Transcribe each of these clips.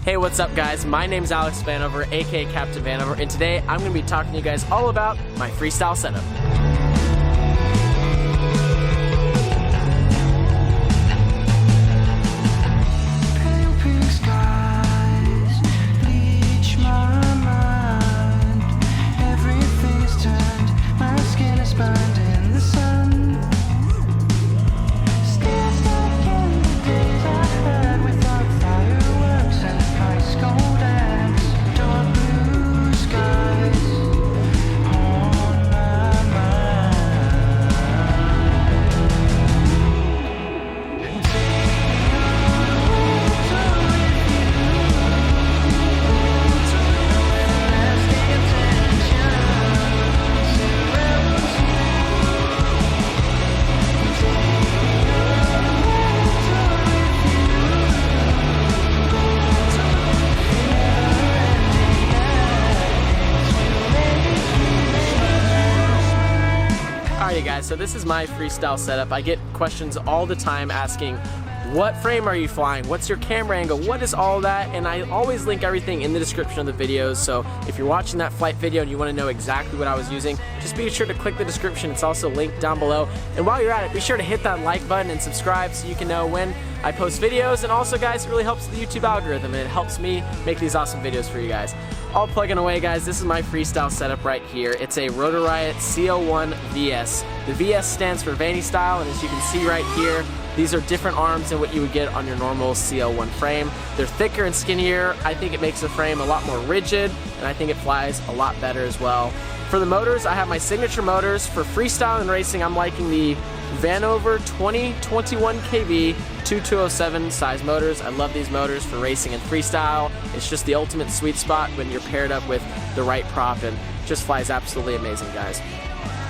Hey, what's up guys? My name's Alex Vanover, aka Captain Vanover, and today I'm going to be talking to you guys all about my freestyle setup. Alright guys, so this is my freestyle setup. I get questions all the time asking, what frame are you flying? What's your camera angle? What is all that? And I always link everything in the description of the videos, so if you're watching that flight video and you want to know exactly what I was using, just be sure to click the description. It's also linked down below. And while you're at it, be sure to hit that like button and subscribe so you can know when I post videos. And also guys, it really helps the YouTube algorithm and it helps me make these awesome videos for you guys. All plugging away guys, this is my freestyle setup right here. It's a Rotor Riot CO1 VS. The VS stands for Vanny Style, and as you can see right here, these are different arms than what you would get on your normal CO1 frame. They're thicker and skinnier. I think it makes the frame a lot more rigid, and I think it flies a lot better as well. For the motors, I have my signature motors. For freestyle and racing, I'm liking the Vanover 2021 kV 2207 size motors. I love these motors for racing and freestyle. It's just the ultimate sweet spot when you're paired up with the right prop, and just flies absolutely amazing, guys.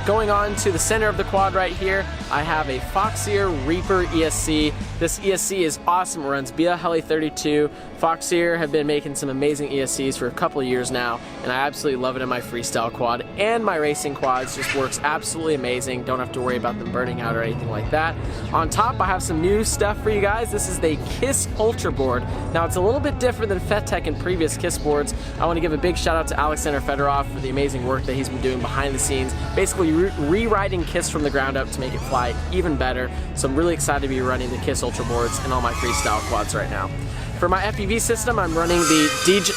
Going on to the center of the quad right here, I have a Foxeer Reaper ESC. This ESC is awesome. It runs via Heli 32. Foxeer have been making some amazing ESCs for a couple of years now, and I absolutely love it in my freestyle quad. And my racing quads just works absolutely amazing. Don't have to worry about them burning out or anything like that. On top, I have some new stuff for you guys. This is the KISS Ultra board. Now, it's a little bit different than FETech and previous KISS boards. I want to give a big shout out to Alexander Fedorov for the amazing work that he's been doing behind the scenes, basically rewriting KISS from the ground up to make it fly even better. So I'm really excited to be running the KISS Ultra boards in all my freestyle quads right now. For my FPV system, I'm running the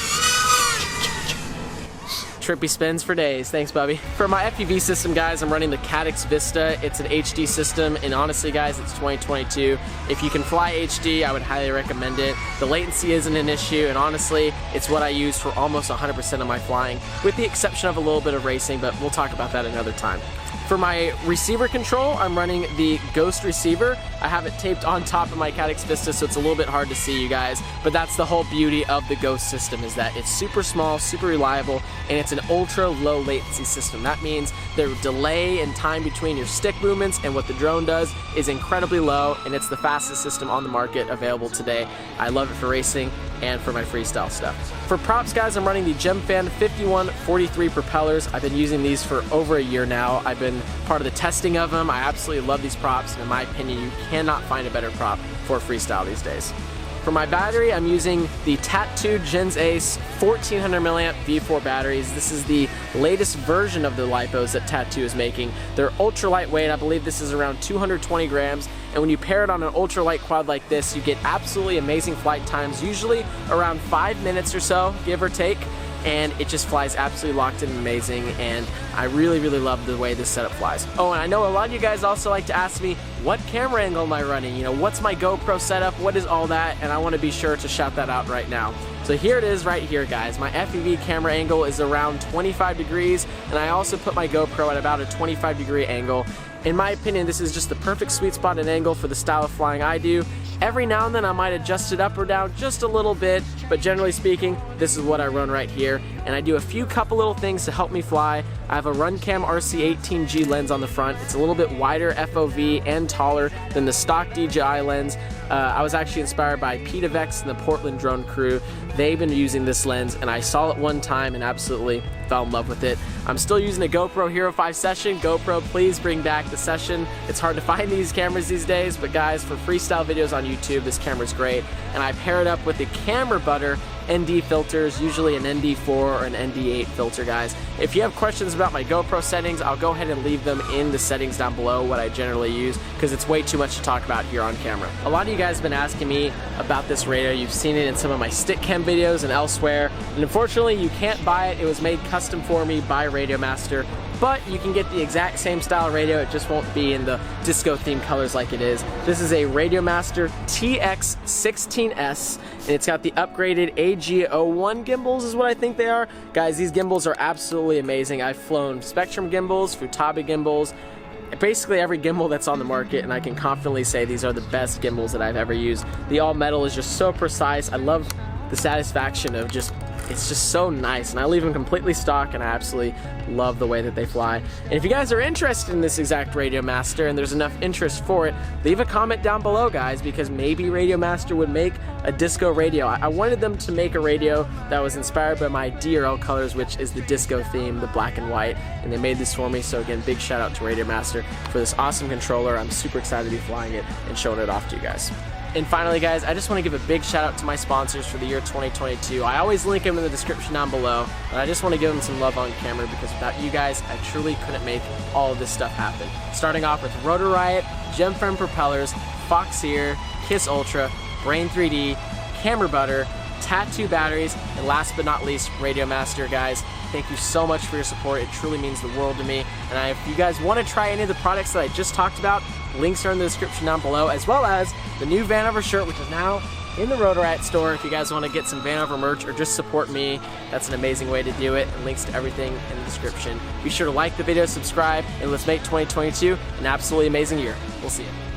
Trippy spins for days. Thanks, Bubby. For my FPV system, guys, I'm running the Caddx Vista. It's an HD system, and honestly, guys, it's 2022. If you can fly HD, I would highly recommend it. The latency isn't an issue, and honestly, it's what I use for almost 100% of my flying, with the exception of a little bit of racing, but we'll talk about that another time. For my receiver control, I'm running the Ghost receiver. I have it taped on top of my Caddx Vista, so it's a little bit hard to see, you guys, but that's the whole beauty of the Ghost system, is that it's super small, super reliable, and it's an ultra low latency system. That means the delay in time between your stick movements and what the drone does is incredibly low, and it's the fastest system on the market available today. I love it for racing and for my freestyle stuff. For props, guys, I'm running the Gemfan 5143 propellers. I've been using these for over a year now. I've been part of the testing of them. I absolutely love these props, and in my opinion, you cannot find a better prop for freestyle these days. For my battery, I'm using the Tattoo Gens Ace 1400 milliamp V4 batteries. This is the latest version of the LiPos that Tattoo is making. They're ultra lightweight. I believe this is around 220 grams. And when you pair it on an ultra light quad like this, you get absolutely amazing flight times, usually around 5 minutes or so, give or take. And it just flies absolutely locked in and amazing, and I really love the way this setup flies. Oh, and I know a lot of you guys also like to ask me, what camera angle am I running? You know, what's my GoPro setup? What is all that? And I want to be sure to shout that out right now. So here it is right here, guys. My FPV camera angle is around 25 degrees, and I also put my GoPro at about a 25-degree angle. In my opinion, this is just the perfect sweet spot and angle for the style of flying I do. Every now and then I might adjust it up or down just a little bit, but generally speaking, this is what I run right here. And I do a couple little things to help me fly. I have a RunCam RC18G lens on the front. It's a little bit wider FOV and taller than the stock DJI lens. I was actually inspired by PetaVex and the Portland drone crew. They've been using this lens, and I saw it one time and absolutely fell in love with it. I'm still using a GoPro Hero 5 Session. GoPro, please bring back the Session. It's hard to find these cameras these days, but guys, for freestyle videos on YouTube, this camera's great. And I pair it up with the camera Butter ND filters, usually an ND4 or an ND8 filter, guys. If you have questions about my GoPro settings, I'll go ahead and leave them in the settings down below, what I generally use, because it's way too much to talk about here on camera. A lot of you guys have been asking me about this radio. You've seen it in some of my stick cam videos and elsewhere, and unfortunately you can't buy it. It was made custom for me by Radio Master, but you can get the exact same style radio. It just won't be in the disco themed colors like it is. This is a Radio Master TX16S, and it's got the upgraded AG01 gimbals is what I think they are. Guys, these gimbals are absolutely amazing. I've flown Spectrum gimbals, Futaba gimbals, basically every gimbal that's on the market, and I can confidently say these are the best gimbals that I've ever used. The all metal is just so precise. I love the satisfaction of just, it's just so nice, and I leave them completely stock, and I absolutely love the way that they fly. And if you guys are interested in this exact Radio Master and there's enough interest for it, leave a comment down below, guys, because maybe Radio Master would make a disco radio. I wanted them to make a radio that was inspired by my DRL colors, which is the disco theme, the black and white, and they made this for me. So again, big shout out to Radio Master for this awesome controller. I'm super excited to be flying it and showing it off to you guys. And finally, guys, I just want to give a big shout out to my sponsors for the year 2022. I always link them in the description down below, and I just want to give them some love on camera, because without you guys, I truly couldn't make all of this stuff happen. Starting off with Rotor Riot, Gemfriend Propellers, Fox Ear, Kiss Ultra, Brain 3D, Camera Butter, Tattoo Batteries, and last but not least, Radio Master. Guys, thank you so much for your support. It truly means the world to me. And if you guys want to try any of the products that I just talked about, links are in the description down below, as well as the new Vanover shirt, which is now in the Rotor Riot store. If you guys want to get some Vanover merch or just support me, that's an amazing way to do it. And links to everything in the description. Be sure to like the video, subscribe, and let's make 2022 an absolutely amazing year. We'll see you.